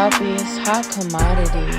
Bobbi's hot commodity.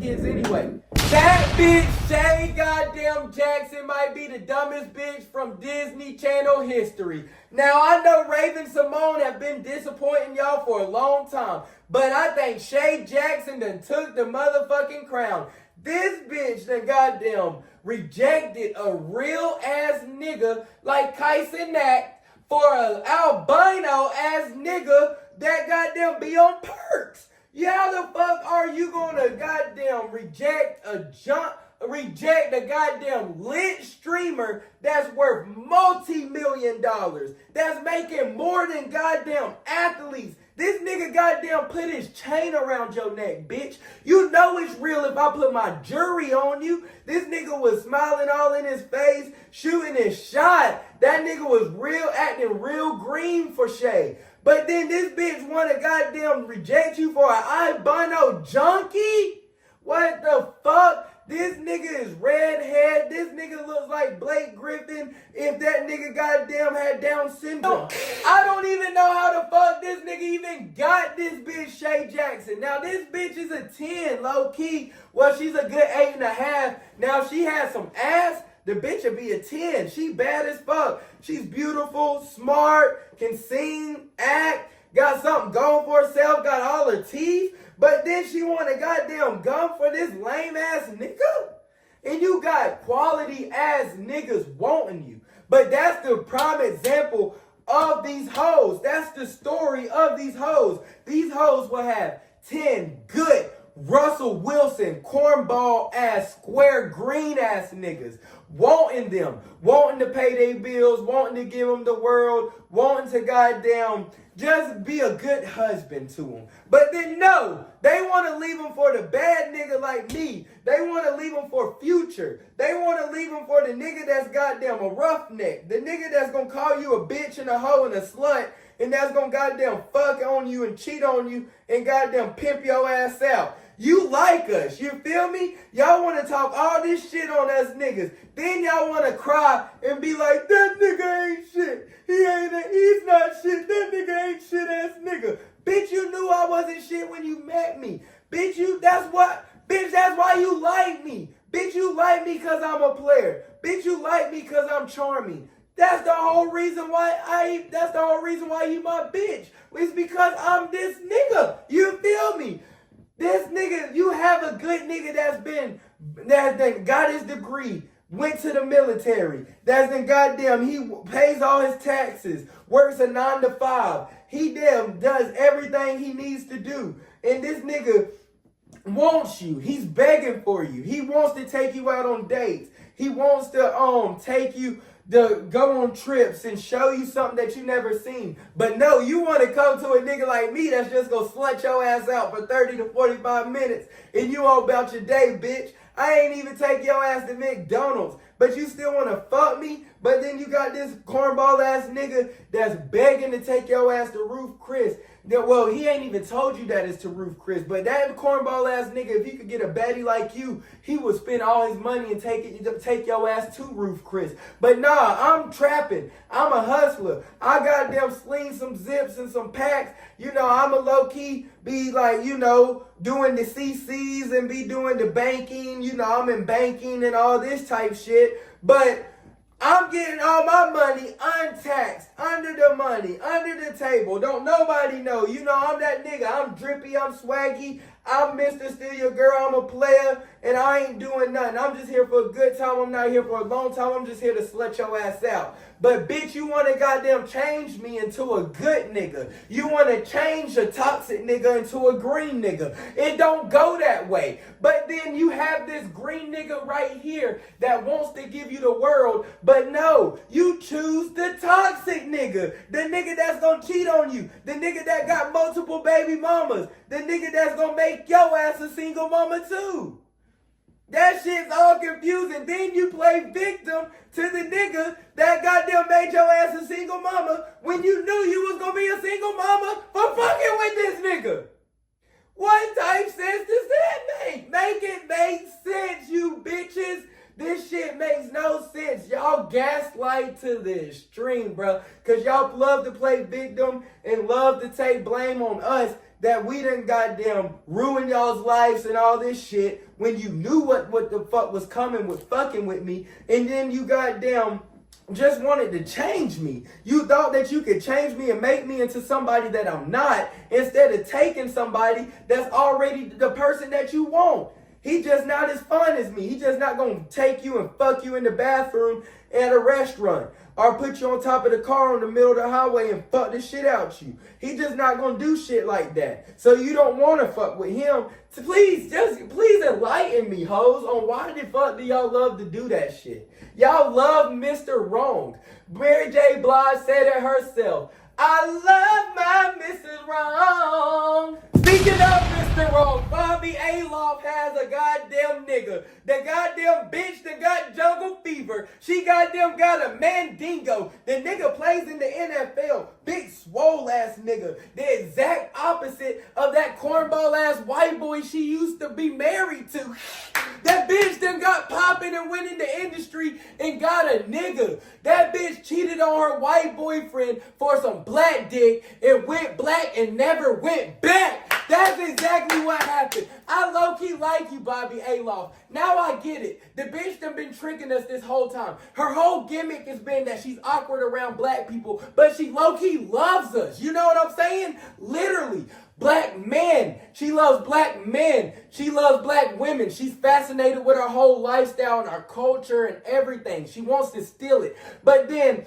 Is anyway. That bitch Shai goddamn Jackson might be the dumbest bitch from Disney Channel history. Now I know Raven Simone have been disappointing y'all for a long time, but I think Shai Jackson done took the motherfucking crown. This bitch done goddamn rejected a real ass nigga like Kyson Nack for an albino ass nigga that goddamn be on perks. Yeah, how the fuck are you gonna goddamn reject a goddamn lit streamer that's worth multi-million dollars, that's making more than goddamn athletes? This nigga goddamn put his chain around your neck, bitch. You know it's real if I put my jury on you. This nigga was smiling all in his face, shooting his shot. That nigga was real, acting real green for Shai. But then this bitch wanna goddamn reject you for an albino junkie? What the fuck? This nigga is redhead. This nigga looks like Blake Griffin if that nigga goddamn had Down syndrome. I don't even know how the fuck this nigga even got this bitch Shai Jackson. Now this bitch is a 10, low key. Well, she's a good 8.5. Now if she has some ass, the bitch would be a 10. She bad as fuck. She's beautiful, smart, can sing, act, got something going for herself, got all her teeth. But then she want a goddamn gun for this lame ass nigga? And you got quality ass niggas wanting you. But that's the prime example of these hoes. That's the story of these hoes. These hoes will have 10 good Russell Wilson, cornball ass, square green ass niggas wanting them, wanting to pay their bills, wanting to give them the world, wanting to goddamn just be a good husband to them. But then no, they want to leave them for the bad nigga like me. They want to leave them for Future. They want to leave them for the nigga that's goddamn a roughneck. The nigga that's going to call you a bitch and a hoe and a slut, and that's going to goddamn fuck on you and cheat on you and goddamn pimp your ass out. You like us, you feel me? Y'all want to talk all this shit on us niggas. Then y'all want to cry and be like, that nigga ain't shit. He's not shit. That nigga ain't shit ass nigga. Bitch, you knew I wasn't shit when you met me. Bitch, that's why you like me. Bitch, you like me because I'm a player. Bitch, you like me because I'm charming. That's the whole reason why you my bitch. It's because I'm this nigga. You feel me? This nigga, you have a good nigga that got his degree, went to the military, he pays all his taxes, works a 9 to 5. He does everything he needs to do. And this nigga wants you. He's begging for you. He wants to take you out on dates. He wants to take you to go on trips and show you something that you never seen. But no, you want to come to a nigga like me that's just gonna slut your ass out for 30 to 45 minutes and you all about your day, bitch. I ain't even take your ass to McDonald's, but you still want to fuck me? But then you got this cornball ass nigga that's begging to take your ass to Ruth Chris. Well, he ain't even told you that it's to Ruth Chris, but that cornball ass nigga, if he could get a baddie like you, he would spend all his money and take your ass to Ruth Chris. But nah, I'm trapping. I'm a hustler. I goddamn sling some zips and some packs. You know, I'm a low-key be like, you know, doing the CCs and be doing the banking. You know, I'm in banking and all this type shit. But I'm getting all my money untaxed, under the money, under the table. Don't nobody know. You know, I'm that nigga. I'm drippy. I'm swaggy. I'm Mr. Steal Your Girl. I'm a player, and I ain't doing nothing. I'm just here for a good time. I'm not here for a long time. I'm just here to slut your ass out. But, bitch, you want to goddamn change me into a good nigga. You want to change a toxic nigga into a green nigga. It don't go that way. But then you have this green nigga right here that wants to give you the world. But no, you choose the toxic nigga. The nigga that's going to cheat on you. The nigga that got multiple baby mamas. The nigga that's going to make your ass a single mama too. That shit's all confusing. Then you play victim to the nigga that goddamn made your ass a single mama when you knew you was gonna be a single mama for fucking with this nigga. What type sense does that make? Make it make sense, you bitches. This shit makes no sense. Y'all gaslight to the extreme, bro. Because y'all love to play victim and love to take blame on us. that we done goddamn ruin y'all's lives and all this shit when you knew what the fuck was coming with fucking with me, and then you goddamn just wanted to change me. You thought that you could change me and make me into somebody that I'm not, instead of taking somebody that's already the person that you want. He just not as fun as me. He just not gonna take you and fuck you in the bathroom at a restaurant, or put you on top of the car in the middle of the highway and fuck the shit out you. He just not gonna do shit like that. So you don't want to fuck with him. So please enlighten me, hoes, on why the fuck do y'all love to do that shit? Y'all love Mr. Wrong. Mary J. Blige said it herself. I love my Mrs. Wrong. Speaking of Mr. Wrong, Bobbi Althoff has a goddamn nigga. The goddamn bitch that got jungle fever. She goddamn got a mandingo. The nigga plays in the NFL. Big swole ass nigga. The exact opposite of that cornball ass white boy she used to be married to. That bitch done got popping and went in the industry and got a nigga. That bitch cheated on her white boyfriend for some black dick and went black and never went back. That's exactly what happened. I low-key like you, Bobbi Althoff. Now I get it. The bitch done been tricking us this whole time. Her whole gimmick has been that she's awkward around black people, but she low-key loves us. You know what I'm saying? Literally. Black men. She loves black men. She loves black women. She's fascinated with our whole lifestyle and our culture and everything. She wants to steal it. But then,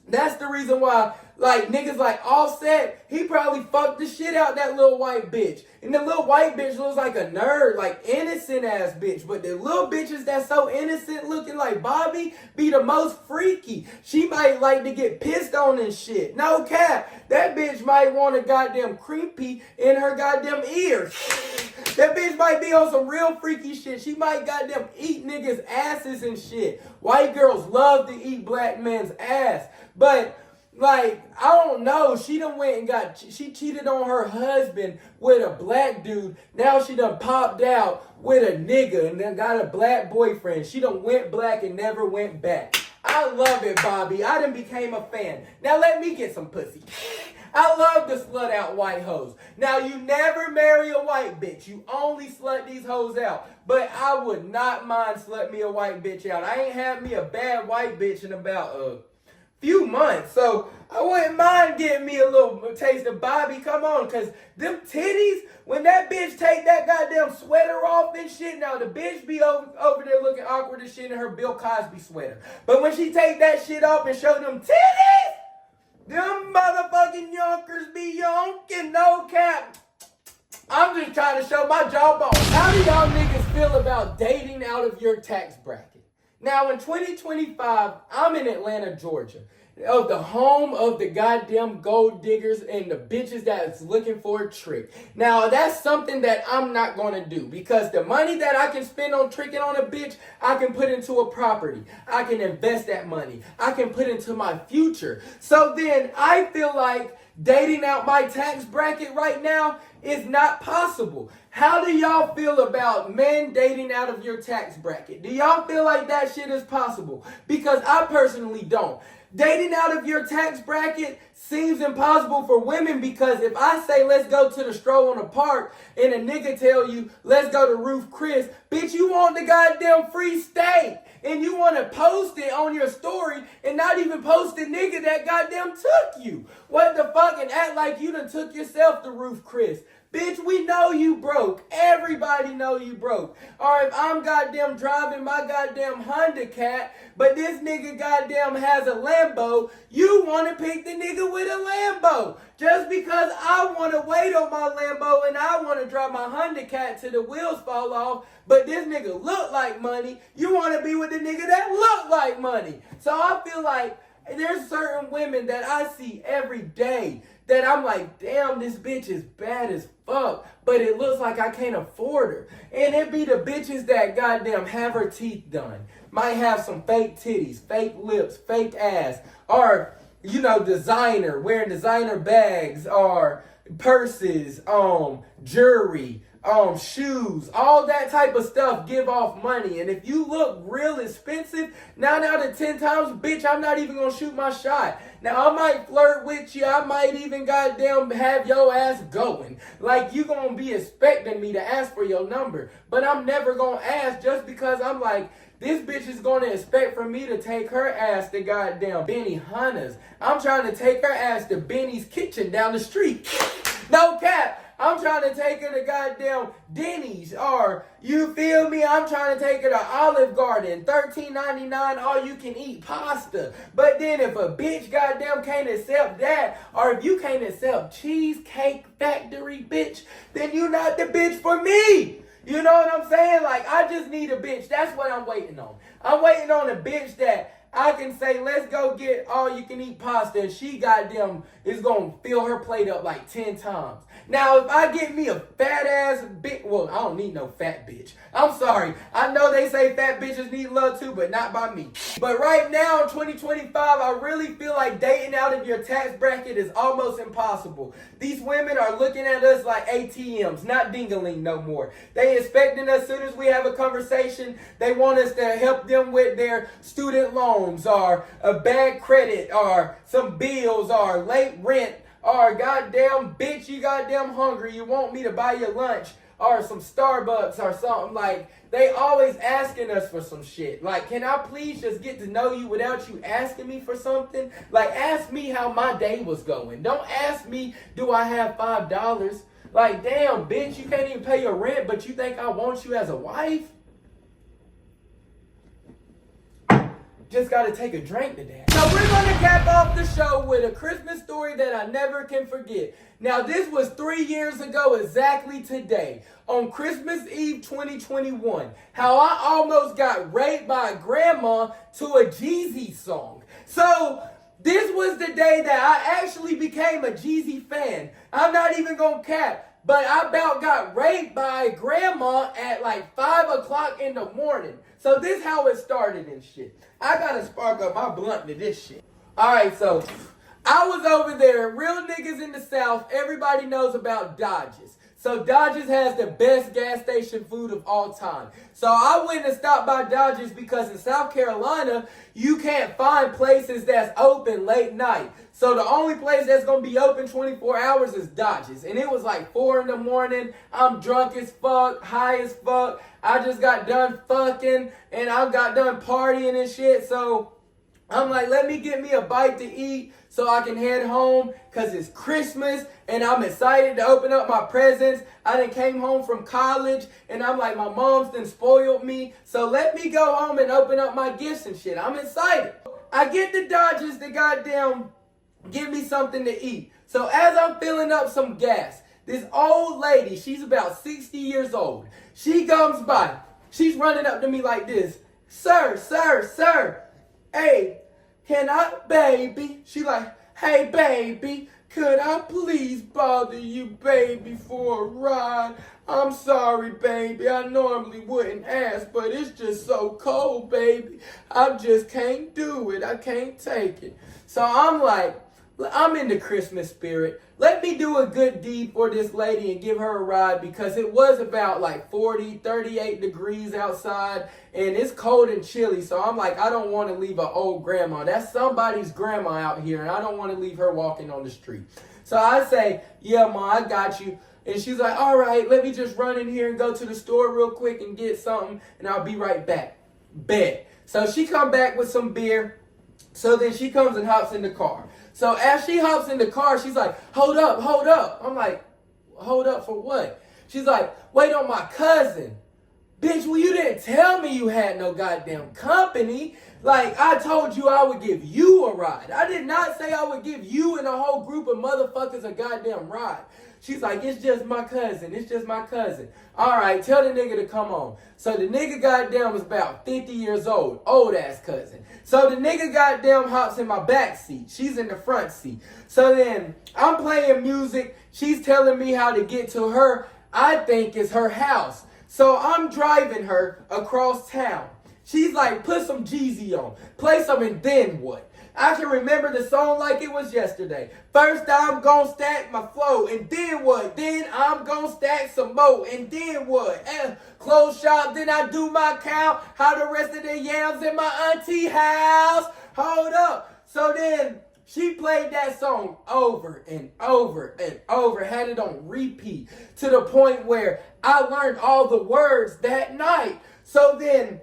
that's the reason why, like, niggas like Offset, he probably fucked the shit out that little white bitch. And the little white bitch looks like a nerd, like innocent ass bitch. But the little bitches that's so innocent looking like Bobbi be the most freaky. She might like to get pissed on and shit. No cap. That bitch might want a goddamn creepy in her goddamn ears. That bitch might be on some real freaky shit. She might goddamn eat niggas' asses and shit. White girls love to eat black men's ass. But, like, I don't know. She done went and she cheated on her husband with a black dude. Now she done popped out with a nigga and then got a black boyfriend. She done went black and never went back. I love it, Bobbi. I done became a fan. Now let me get some pussy. I love to slut out white hoes. Now, you never marry a white bitch. You only slut these hoes out. But I would not mind slut me a white bitch out. I ain't had me a bad white bitch in about few months. So I wouldn't mind getting me a little taste of Bobbi. Come on, because them titties, when that bitch take that goddamn sweater off and shit, now the bitch be over there looking awkward as shit in her Bill Cosby sweater. But when she take that shit off and show them titties, them motherfucking yonkers be yonking, no cap. I'm just trying to show my jawbone. How do y'all niggas feel about dating out of your tax bracket? Now, in 2025, I'm in Atlanta, Georgia, of the home of the goddamn gold diggers and the bitches that's looking for a trick. Now, that's something that I'm not going to do, because the money that I can spend on tricking on a bitch, I can put into a property. I can invest that money. I can put into my future. So then I feel like dating out my tax bracket right now is not possible. How do y'all feel about men dating out of your tax bracket? Do y'all feel like that shit is possible? Because I personally don't. Dating out of your tax bracket seems impossible for women, because if I say let's go to the stroll in the park and a nigga tell you let's go to Roof Chris, bitch, you want the goddamn free steak and you want to post it on your story and not even post the nigga that goddamn took you. What the fuck, and act like you done took yourself to Roof Chris. Bitch, we know you broke. Everybody know you broke. Or if I'm goddamn driving my goddamn Honda Cat, but this nigga goddamn has a Lambo, you want to pick the nigga with a Lambo. Just because I want to wait on my Lambo and I want to drive my Honda Cat till the wheels fall off, but this nigga look like money, you want to be with the nigga that look like money. So I feel like there's certain women that I see every day that I'm like, damn, this bitch is bad as fuck, but it looks like I can't afford her. And it be the bitches that goddamn have her teeth done, might have some fake titties, fake lips, fake ass, or, you know, designer, wearing designer bags, or purses, jewelry, shoes, all that type of stuff give off money. And if you look real expensive, 9 out of 10 times, bitch, I'm not even gonna shoot my shot. Now, I might flirt with you. I might even goddamn have your ass going. Like, you gonna be expecting me to ask for your number. But I'm never gonna ask just because I'm like, this bitch is gonna expect for me to take her ass to goddamn Benny Hunter's. I'm trying to take her ass to Benny's Kitchen down the street. No cap. I'm trying to take her to goddamn Denny's, or you feel me? I'm trying to take her to Olive Garden, $13.99 all you can eat pasta. But then if a bitch goddamn can't accept that, or if you can't accept Cheesecake Factory, bitch, then you not the bitch for me. You know what I'm saying? Like, I just need a bitch. That's what I'm waiting on. I'm waiting on a bitch that I can say, let's go get all you can eat pasta, and she goddamn is gonna fill her plate up like 10 times. Now, if I get me a fat ass bitch, well, I don't need no fat bitch. I'm sorry. I know they say fat bitches need love too, but not by me. But right now in 2025, I really feel like dating out of your tax bracket is almost impossible. These women are looking at us like ATMs, not ding-a-ling no more. They expecting us as soon as we have a conversation, they want us to help them with their student loans, or a bad credit, or some bills, or late rent, or goddamn bitch, you goddamn hungry, you want me to buy your lunch, or some Starbucks or something. Like, they always asking us for some shit. Like, can I please just get to know you without you asking me for something? Like, ask me how my day was going. Don't ask me, do I have $5? Like, damn, bitch, you can't even pay your rent, but you think I want you as a wife? Just gotta take a drink to that. So we're gonna cap off the show with a Christmas story that I never can forget. Now, this was 3 years ago exactly today, on Christmas Eve 2021, how I almost got raped by a grandma to a Jeezy song. So this was the day that I actually became a Jeezy fan. I'm not even gonna cap. But I about got raped by a grandma at like 5 o'clock in the morning. So this how it started and shit. I gotta spark up my blunt to this shit. Alright, so I was over there. Real niggas in the South, everybody knows about Dodge's. So Dodge's has the best gas station food of all time. So I went and stopped by Dodge's because in South Carolina, you can't find places that's open late night. So the only place that's going to be open 24 hours is Dodge's. And it was like 4 in the morning. I'm drunk as fuck, high as fuck. I just got done fucking and I got done partying and shit. So I'm like, let me get me a bite to eat so I can head home because it's Christmas and I'm excited to open up my presents. I done came home from college and I'm like, my mom's done spoiled me. So let me go home and open up my gifts and shit. I'm excited. I get the Dodgers to goddamn give me something to eat. So as I'm filling up some gas, this old lady, she's about 60 years old. She comes by. She's running up to me like this. Sir. Hey, can I, baby? She like, hey, baby, could I please bother you, baby, for a ride? I'm sorry, baby. I normally wouldn't ask, but it's just so cold, baby. I just can't do it. I can't take it. So I'm like, I'm in the Christmas spirit. Let me do a good deed for this lady and give her a ride because it was about like 40, 38 degrees outside and it's cold and chilly. So I'm like, I don't want to leave an old grandma. That's somebody's grandma out here and I don't want to leave her walking on the street. So I say, yeah, Ma, I got you. And she's like, all right, let me just run in here and go to the store real quick and get something and I'll be right back. Bet. So she come back with some beer. So then she comes and hops in the car. So as she hops in the car, she's like, hold up. I'm like, hold up for what? She's like, wait on my cousin. Bitch, well, you didn't tell me you had no goddamn company. Like, I told you I would give you a ride. I did not say I would give you and a whole group of motherfuckers a goddamn ride. She's like, it's just my cousin. All right, tell the nigga to come on. So the nigga goddamn was about 50 years old. Old ass cousin. So the nigga goddamn hops in my back seat. She's in the front seat. So then I'm playing music. She's telling me how to get to her, I think it's her house. So I'm driving her across town. She's like, put some Jeezy on. Play some and then what? I can remember the song like it was yesterday. First I'm gonna stack my flow, and then what? Then I'm gonna stack some more, and then what? Close shop, then I do my count. How the rest of the yams in my auntie house. Hold up. So then she played that song over and over and over, had it on repeat to the point where I learned all the words that night. So then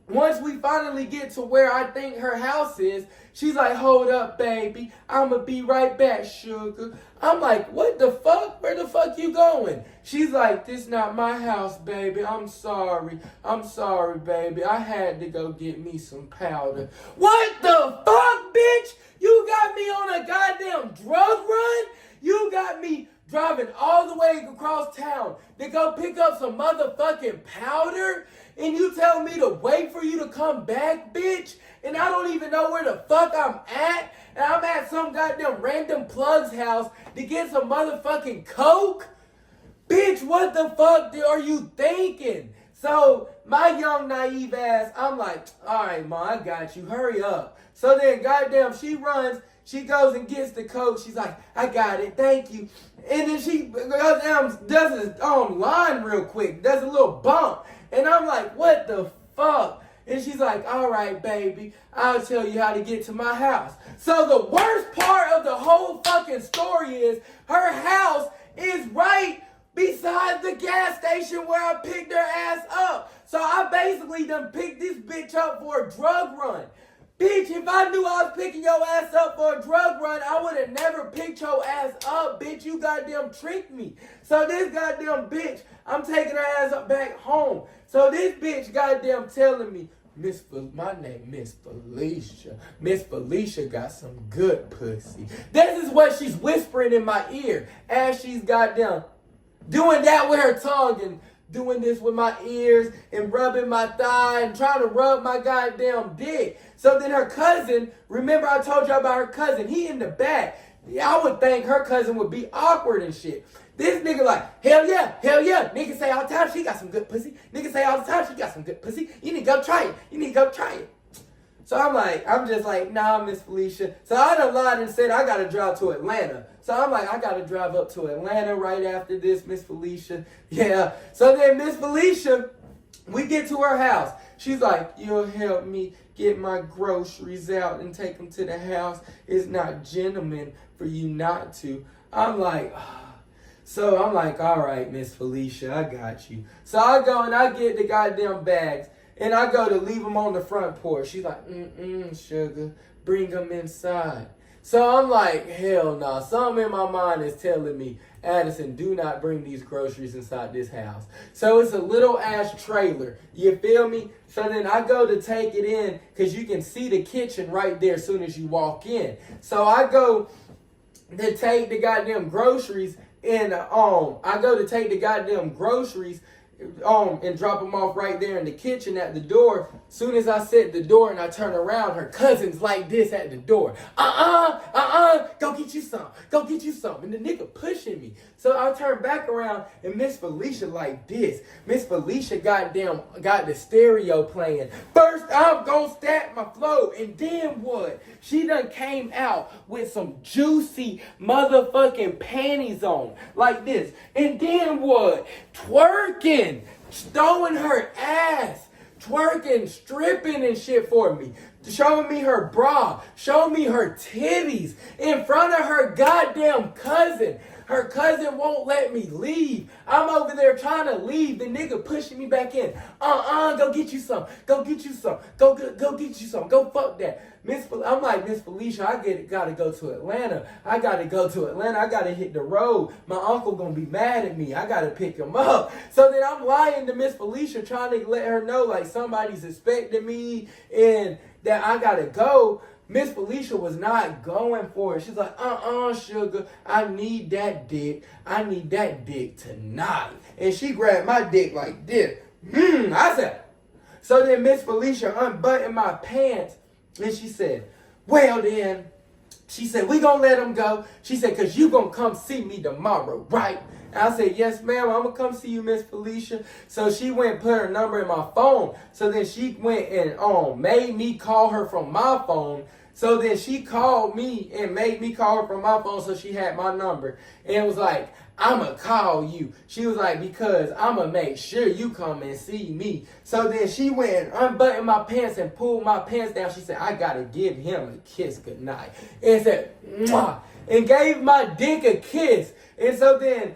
once we finally get to where I think her house is, she's like, hold up, baby. I'ma be right back, sugar. I'm like, what the fuck? Where the fuck you going? She's like, this not my house, baby. I'm sorry. I'm sorry, baby. I had to go get me some powder. What the fuck, bitch? You got me on a goddamn drug run? You got me driving all the way across town to go pick up some motherfucking powder? And you tell me to wait for you to come back, bitch? And I don't even know where the fuck I'm at? And I'm at some goddamn random plug's house to get some motherfucking coke? Bitch, what the fuck are you thinking? So, my young naive ass, I'm like, all right, ma, I got you. Hurry up. So then, goddamn, she runs. She goes and gets the coke. She's like, I got it. Thank you. And then she goes down, does this line real quick. Does a little bump. And I'm like, what the fuck? And she's like, all right, baby, I'll tell you how to get to my house. So the worst part of the whole fucking story is her house is right beside the gas station where I picked her ass up. So I basically done picked this bitch up for a drug run. Bitch, if I knew I was picking your ass up for a drug run, I would have never picked your ass up, bitch. You goddamn tricked me. So this goddamn bitch, I'm taking her ass up back home. So this bitch goddamn telling me, my name Miss Felicia. Miss Felicia got some good pussy. This is what she's whispering in my ear as she's goddamn doing that with her tongue and doing this with my ears and rubbing my thigh and trying to rub my goddamn dick. So then her cousin, remember I told you about her cousin, he in the back. I would think her cousin would be awkward and shit. This nigga like, hell yeah. Nigga say all the time she got some good pussy. Nigga say all the time she got some good pussy. You need to go try it. So I'm just like, nah, Miss Felicia. So I done lied and said I gotta drive to Atlanta. So I'm like, I gotta drive up to Atlanta right after this, Miss Felicia. Yeah. So then Miss Felicia, we get to her house. She's like, you'll help me get my groceries out and take them to the house. It's not gentleman for you not to. I'm like, all right, Miss Felicia, I got you. So I go and I get the goddamn bags. And I go to leave them on the front porch. She's like, sugar, bring them inside. So I'm like, hell no. Something in my mind is telling me, Addison, do not bring these groceries inside this house. So it's a little ass trailer. You feel me? So then I go to take it in because you can see the kitchen right there as soon as you walk in. So I go to take the goddamn groceries and and drop them off right there in the kitchen at the door. Soon as I set the door and I turn around, her cousin's like this at the door. Go get you some. And the nigga pushing me. So I turn back around and Miss Felicia like this. Miss Felicia goddamn got the stereo playing. First I'm gonna stack my flow, and then what? She done came out with some juicy motherfucking panties on like this. And then what? Twerking, throwing her ass, twerking, stripping and shit for me, showing me her bra, showing me her titties in front of her goddamn cousin. Her cousin won't let me leave. I'm over there trying to leave. The nigga pushing me back in. Go get you some. Go get you some. Go get you some. Go fuck that. I'm like, Miss Felicia, gotta go to Atlanta. I gotta hit the road. My uncle gonna be mad at me. I gotta pick him up. So then I'm lying to Miss Felicia, trying to let her know like somebody's expecting me and that I gotta go. Miss Felicia was not going for it. She's like, sugar, I need that dick. I need that dick tonight. And she grabbed my dick like this. I said. So then Miss Felicia unbuttoned my pants and she said, well then, she said, we gonna let him go. She said, cause you gonna come see me tomorrow, right? And I said, yes, ma'am, I'm gonna come see you, Miss Felicia. So she went and put her number in my phone. So then she went and made me call her from my phone. So then she called me and made me call her from my phone so she had my number. And was like, I'ma call you. She was like, because I'ma make sure you come and see me. So then she went and unbuttoned my pants and pulled my pants down. She said, I gotta give him a kiss goodnight. And said, mwah, and gave my dick a kiss. And so then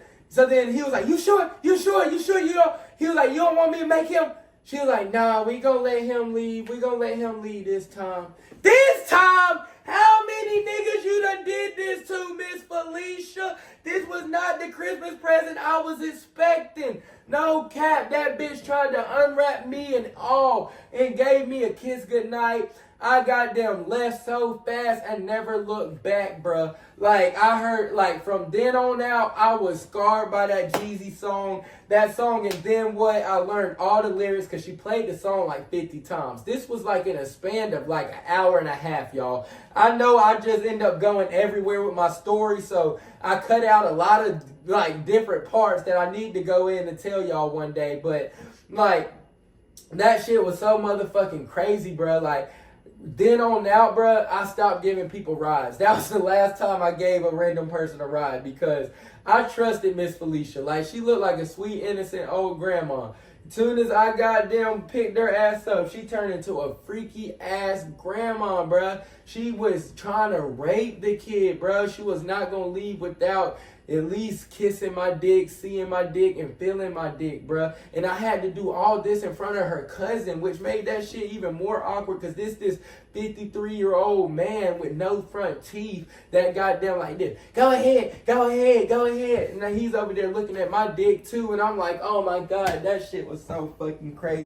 he was like, you sure? You don't? He was like, you don't want me to make him? She was like, nah, we gonna let him leave. We gonna let him leave this time. This time? How many niggas you done did this to, Miss Felicia? This was not the Christmas present I was expecting. No cap, that bitch tried to unwrap me and all and gave me a kiss goodnight. I goddamn left so fast and never looked back, bruh. Like, I heard, like, from then on out, I was scarred by that Jeezy song. That song, and then what? I learned all the lyrics because she played the song like 50 times. This was like in a span of like an hour and a half, y'all. I know I just end up going everywhere with my story, so I cut out a lot of, like, different parts that I need to go in and tell y'all one day. But, like, that shit was so motherfucking crazy, bruh. Like, then on out, bruh, I stopped giving people rides. That was the last time I gave a random person a ride because I trusted Miss Felicia. Like, she looked like a sweet, innocent old grandma. As soon as I goddamn picked her ass up, she turned into a freaky ass grandma, bruh. She was trying to rape the kid, bruh. She was not gonna leave without at least kissing my dick, seeing my dick, and feeling my dick, bruh. And I had to do all this in front of her cousin, which made that shit even more awkward because this 53-year-old man with no front teeth that goddamn like this. Go ahead. And then he's over there looking at my dick too, and I'm like, oh my God, that shit was so fucking crazy.